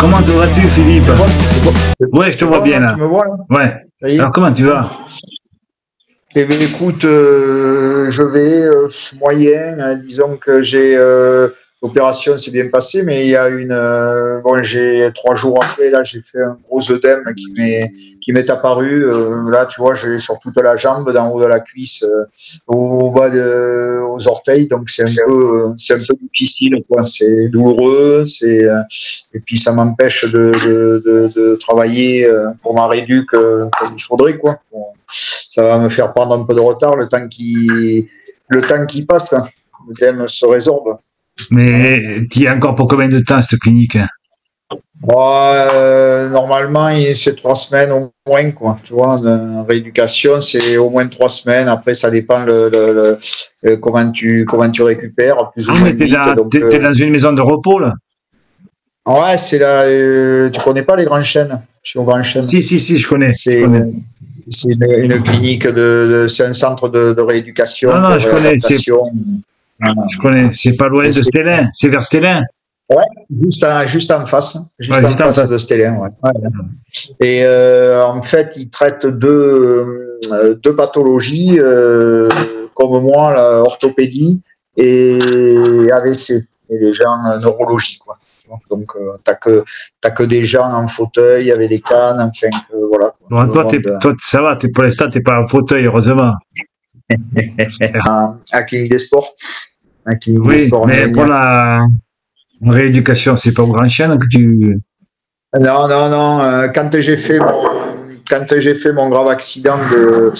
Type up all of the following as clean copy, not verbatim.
Comment te vois-tu, Philippe? C'est bon. Ouais, je te C'est vois bon, bien là, là. tu me vois, là? Ouais. Ça y Alors, est? comment tu vas? Eh bien, écoute, je vais moyen. Disons que l'opération s'est bien passée, mais il y a bon, j'ai 3 jours après, là, j'ai fait un gros œdème qui m'est apparu. Là, tu vois, j'ai sur toute la jambe, d'en haut de la cuisse, au bas aux orteils. Donc, c'est un peu difficile, quoi. C'est douloureux, et puis ça m'empêche de travailler pour ma réduc comme il faudrait, quoi. Ça va me faire prendre un peu de retard le temps qui passe. L'œdème se résorbe. Voilà. Mais tu y es encore pour combien de temps, cette clinique? Bon, normalement, c'est 3 semaines au moins, quoi. Tu vois, en rééducation, c'est au moins 3 semaines. Après, ça dépend comment tu récupères, plus ou Ah, moins mais vite. Donc, t'es dans une maison de repos, là? ouais, c'est là. Tu connais pas les grands chênes? Je suis au Grand Chêne. Si, si, si, je connais, je C'est connais. c'est une clinique c'est un centre de Non, rééducation, de non, je connais, réadaptation. Voilà. je connais. C'est pas loin Et de Stélin. C'est vers Stélin? ouais, juste en face, Ouais, juste en juste en face de face. Stélin. Ouais. Ouais. Et en fait, ils traitent deux pathologies, comme moi, la orthopédie et AVC, et les gens neurologie, quoi. Donc, t'as que des gens en fauteuil avec des cannes, enfin, voilà, quoi. Bon, Tout le monde toi, ça va, pour l'instant, t'es pas en fauteuil, heureusement. à Clinique des Sports, à Clinique des Oui, Sports en mais pour Gagnac. la rééducation, c'est pas au Grand Chêne que tu... Non, non, non. Quand j'ai fait mon grave accident de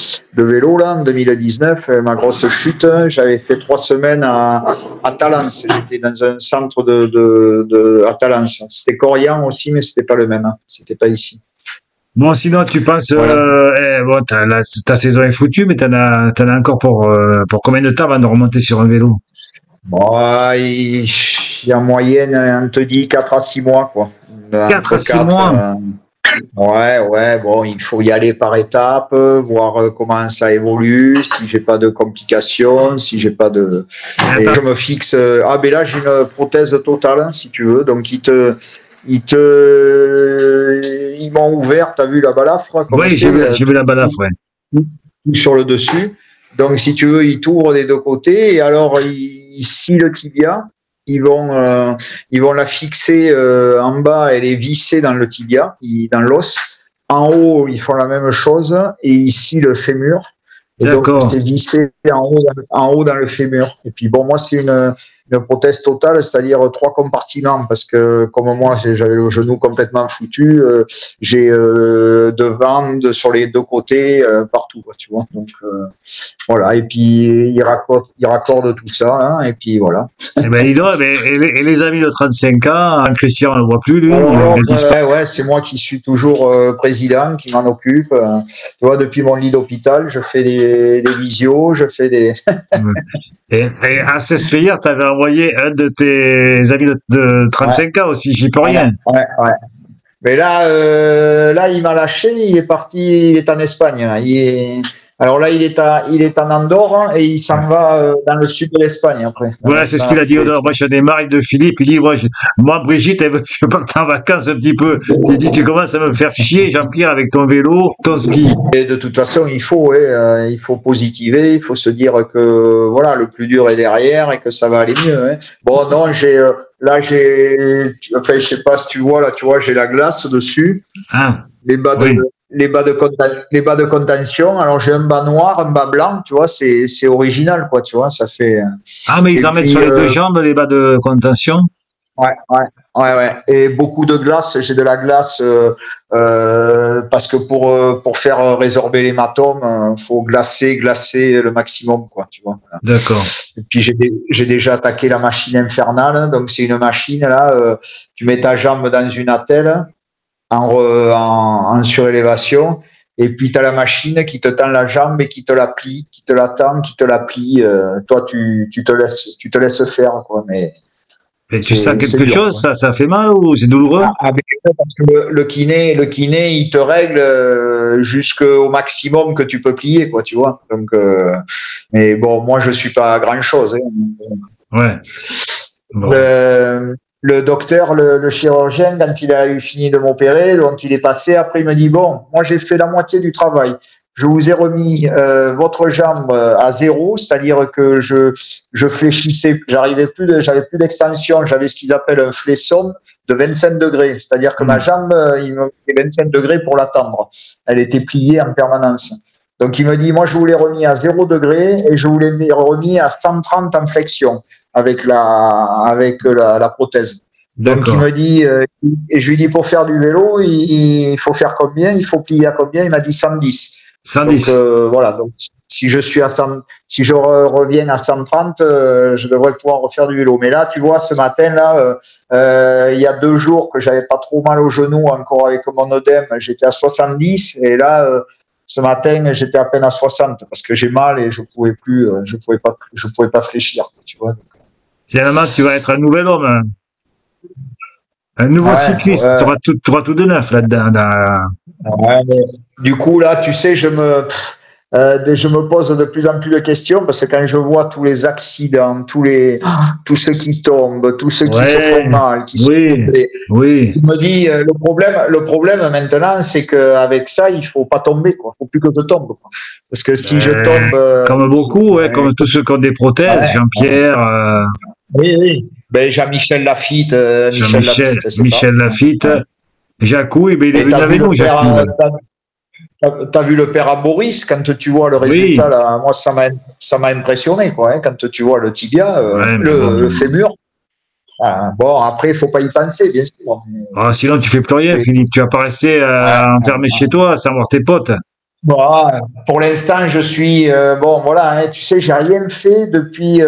vélo là en 2019, ma grosse chute, j'avais fait 3 semaines à Talence. J'étais dans un centre à Talence. C'était Corian aussi, mais c'était pas le même, hein. C'était pas ici. Bon, sinon, tu penses, Voilà. bon, ta saison est foutue, mais t'en as encore pour combien de temps avant de remonter sur un vélo? Bon, il y a en moyenne, on te dit 4 à 6 mois, quoi. 4 à Entre 6 4. mois. Ouais, ouais, bon, il faut y aller par étapes, voir comment ça évolue, si j'ai pas de complications, si j'ai pas de. Mais Et attends, je me fixe. Ah, ben là, j'ai une prothèse totale, hein, si tu veux. Donc, ils m'ont ouvert, t'as vu la balafre, comme oui, c'est, j'ai vu la balafre, ouais. tout sur le dessus. Donc, si tu veux, ils t'ouvrent des deux côtés, et alors, ils scient le tibia. Ils vont la fixer en bas et les visser dans le tibia, dans l'os. En haut, ils font la même chose et ils scient le fémur. Et donc, D'accord. c'est vissé en haut dans le fémur. Et puis, bon, moi, c'est une prothèse totale, c'est-à-dire 3 compartiments, parce que comme moi, j'avais le genou complètement foutu, j'ai devant, sur les deux côtés, partout, quoi, tu vois. Donc, voilà. Et puis, ils raccordent tout ça, hein, et puis voilà. Eh ben, dis donc, et les amis de 35 ans, Christian, on ne le voit plus, lui, Alors, il a disparu. ouais, c'est moi qui suis toujours président, qui m'en occupe. Tu vois, depuis mon lit d'hôpital, je fais des visios, je fais des. Et à Cesfrière, t'avais envoyé un de tes amis de Ouais, 35 ans aussi, j'y peux ouais, rien. ouais, ouais. Mais là, il m'a lâché, il est parti, il est en Espagne, là. Alors là, il est en Andorre et il s'en va dans le sud de l'Espagne après. Voilà, c'est ce Là, qu'il a dit. Moi, j'en ai marre de Philippe. Il dit, moi, Brigitte, elle veut que je parte en vacances un petit peu. Il dit, tu commences à me faire chier, Jean-Pierre, avec ton vélo, ton ski. et de toute façon, il faut positiver, il faut se dire que voilà, le plus dur est derrière et que ça va aller mieux, hein. Bon, non, enfin, je sais pas si tu vois là, tu vois, j'ai la glace dessus, Ah, les bas de, oui. les bas de contention. Alors j'ai un bas noir, un bas blanc, tu vois, c'est original, quoi, tu vois, ça fait. Ah, mais Et ils en mettent sur puis, les deux jambes, les bas de contention. ouais, ouais, ouais, ouais. Et beaucoup de glace. J'ai de la glace parce que pour faire résorber l'hématome, faut glacer le maximum, quoi, tu vois. Voilà. D'accord. Et puis j'ai déjà attaqué la machine infernale. Donc c'est une machine là. Tu mets ta jambe dans une attelle en surélévation. Et puis tu as la machine qui te tend la jambe et qui te la plie, qui te la tend, qui te la plie. Toi tu te laisses faire, quoi. Mais Et tu sens c'est quelque dur, chose, quoi. ça fait mal ou c'est douloureux? Parce que le kiné, il te règle jusqu'au maximum que tu peux plier, quoi, tu vois. Donc, mais bon, moi, je suis pas grand chose, hein. Ouais. Bon. Le, le docteur, le chirurgien, quand il a eu fini de m'opérer, donc il est passé. Après, il me dit bon, moi j'ai fait la moitié du travail. Je vous ai remis votre jambe à zéro, c'est-à-dire que je fléchissais, j'avais plus d'extension, j'avais ce qu'ils appellent un flexion de 25 degrés, c'est-à-dire que ma jambe, il me fait 25 degrés pour l'attendre. Elle était pliée en permanence. Donc il me dit, moi je vous l'ai remis à 0 degré et je vous l'ai remis à 130 en flexion avec la prothèse. Donc il me dit, et je lui dis pour faire du vélo, il faut faire combien? Il faut plier à combien? Il m'a dit 110. 110. Donc voilà, donc si je suis à 100, si je reviens à 130, je devrais pouvoir refaire du vélo. Mais là, tu vois, ce matin là, il y a 2 jours que j'avais pas trop mal au genou encore avec mon œdème, j'étais à 70 et là ce matin, j'étais à peine à 60 parce que j'ai mal et je pouvais pas fléchir, tu vois. Finalement, tu vas être un nouvel homme, hein. Un nouveau cycliste. Tu auras tout de neuf là-dedans. Ouais, du coup, là, tu sais, je me pose de plus en plus de questions parce que quand je vois tous les accidents, tous ceux qui tombent, tous ceux qui se font mal, qui se je me dis, le problème maintenant, c'est qu'avec ça, il faut pas tomber, quoi. Faut plus que je tombe, quoi. Parce que si je tombe. Comme beaucoup, comme tous ceux qui ont des prothèses, Jean-Pierre. Oui. Ben, Jean-Michel Lafitte, Michel Lafitte, Jacou, et ben, il est venu avec nous, Jacou. T'as vu le père à Boris, quand tu vois le résultat, là, moi, ça m'a impressionné, quoi, hein, quand tu vois le tibia, le fémur. Bon, après, il faut pas y penser, bien sûr. Ah, sinon, tu fais plus rien, Philippe. Tu vas pas rester enfermé chez toi, sans voir tes potes. Bon, pour l'instant, je suis bon, voilà, hein, tu sais, j'ai rien fait depuis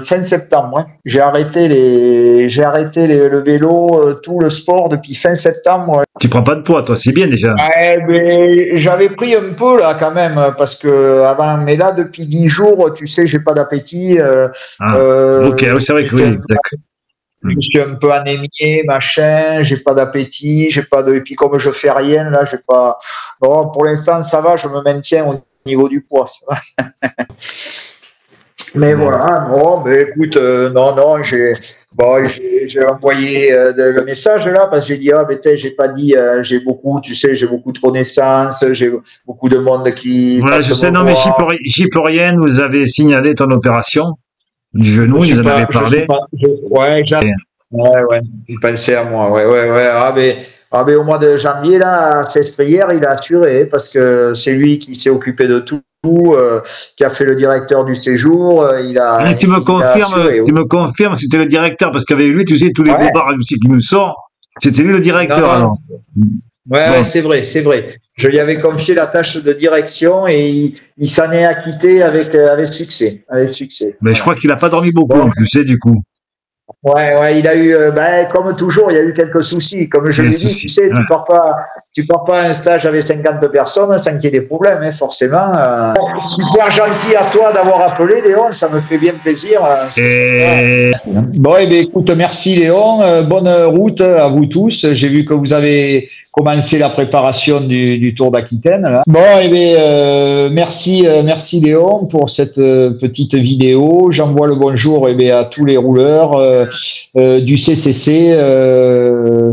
fin septembre. Hein. J'ai arrêté le vélo, tout le sport depuis fin septembre. Tu prends pas de poids, toi, c'est bien déjà. Mais j'avais pris un peu là quand même parce que avant, mais là depuis 10 jours, tu sais, j'ai pas d'appétit. Ok, c'est vrai que oui, d'accord. Je suis un peu anémié, machin, j'ai pas d'appétit, et puis comme je fais rien, là, j'ai pas. Bon, pour l'instant, ça va, je me maintiens au niveau du poids. Ça va. Mais voilà, non, mais écoute, non, j'ai envoyé le message là parce que j'ai dit j'ai pas dit, j'ai beaucoup de connaissances, j'ai beaucoup de monde qui. Ouais, je sais, non, mais j'y peux rien. Vous avez signalé ton opération du genou, ils en avaient parlé. Il pensait à moi, ouais. Ah, mais au mois de janvier, là, hier, il a assuré, parce que c'est lui qui s'est occupé de tout, qui a fait le directeur du séjour, tu me confirmes que c'était le directeur, parce qu'avec lui, tu sais, tous les bobards aussi qui nous sortent, c'était lui le directeur, alors. Ouais, c'est vrai. Je lui avais confié la tâche de direction et il s'en est acquitté avec succès. Mais je crois qu'il a pas dormi beaucoup, tu sais, du coup. Ouais, il a eu, comme toujours, il y a eu quelques soucis. Comme je l'ai dit, tu sais, tu pars pas à un stage avec 50 personnes sans qu'il y ait des problèmes, hein, forcément. Super gentil à toi d'avoir appelé, Léon, ça me fait bien plaisir. Bon, eh bien, écoute, merci Léon, bonne route à vous tous. J'ai vu que vous avez commencé la préparation du Tour d'Aquitaine. Bon, eh bien, merci Léon pour cette petite vidéo. J'envoie le bonjour à tous les rouleurs du CCC.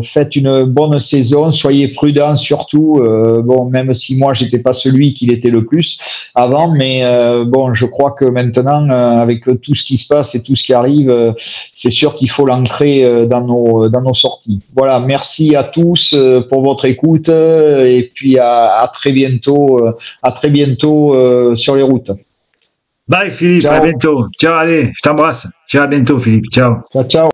Faites une bonne saison, soyez prudents surtout. Bon, même si moi j'étais pas celui qui l'était le plus avant, mais bon, je crois que maintenant, avec tout ce qui se passe et tout ce qui arrive, c'est sûr qu'il faut l'ancrer dans nos sorties. Voilà, merci à tous pour votre écoute et puis à très bientôt sur les routes. Bye Philippe, ciao. À bientôt. Ciao, allez, je t'embrasse. Ciao, à bientôt Philippe. Ciao. Ciao.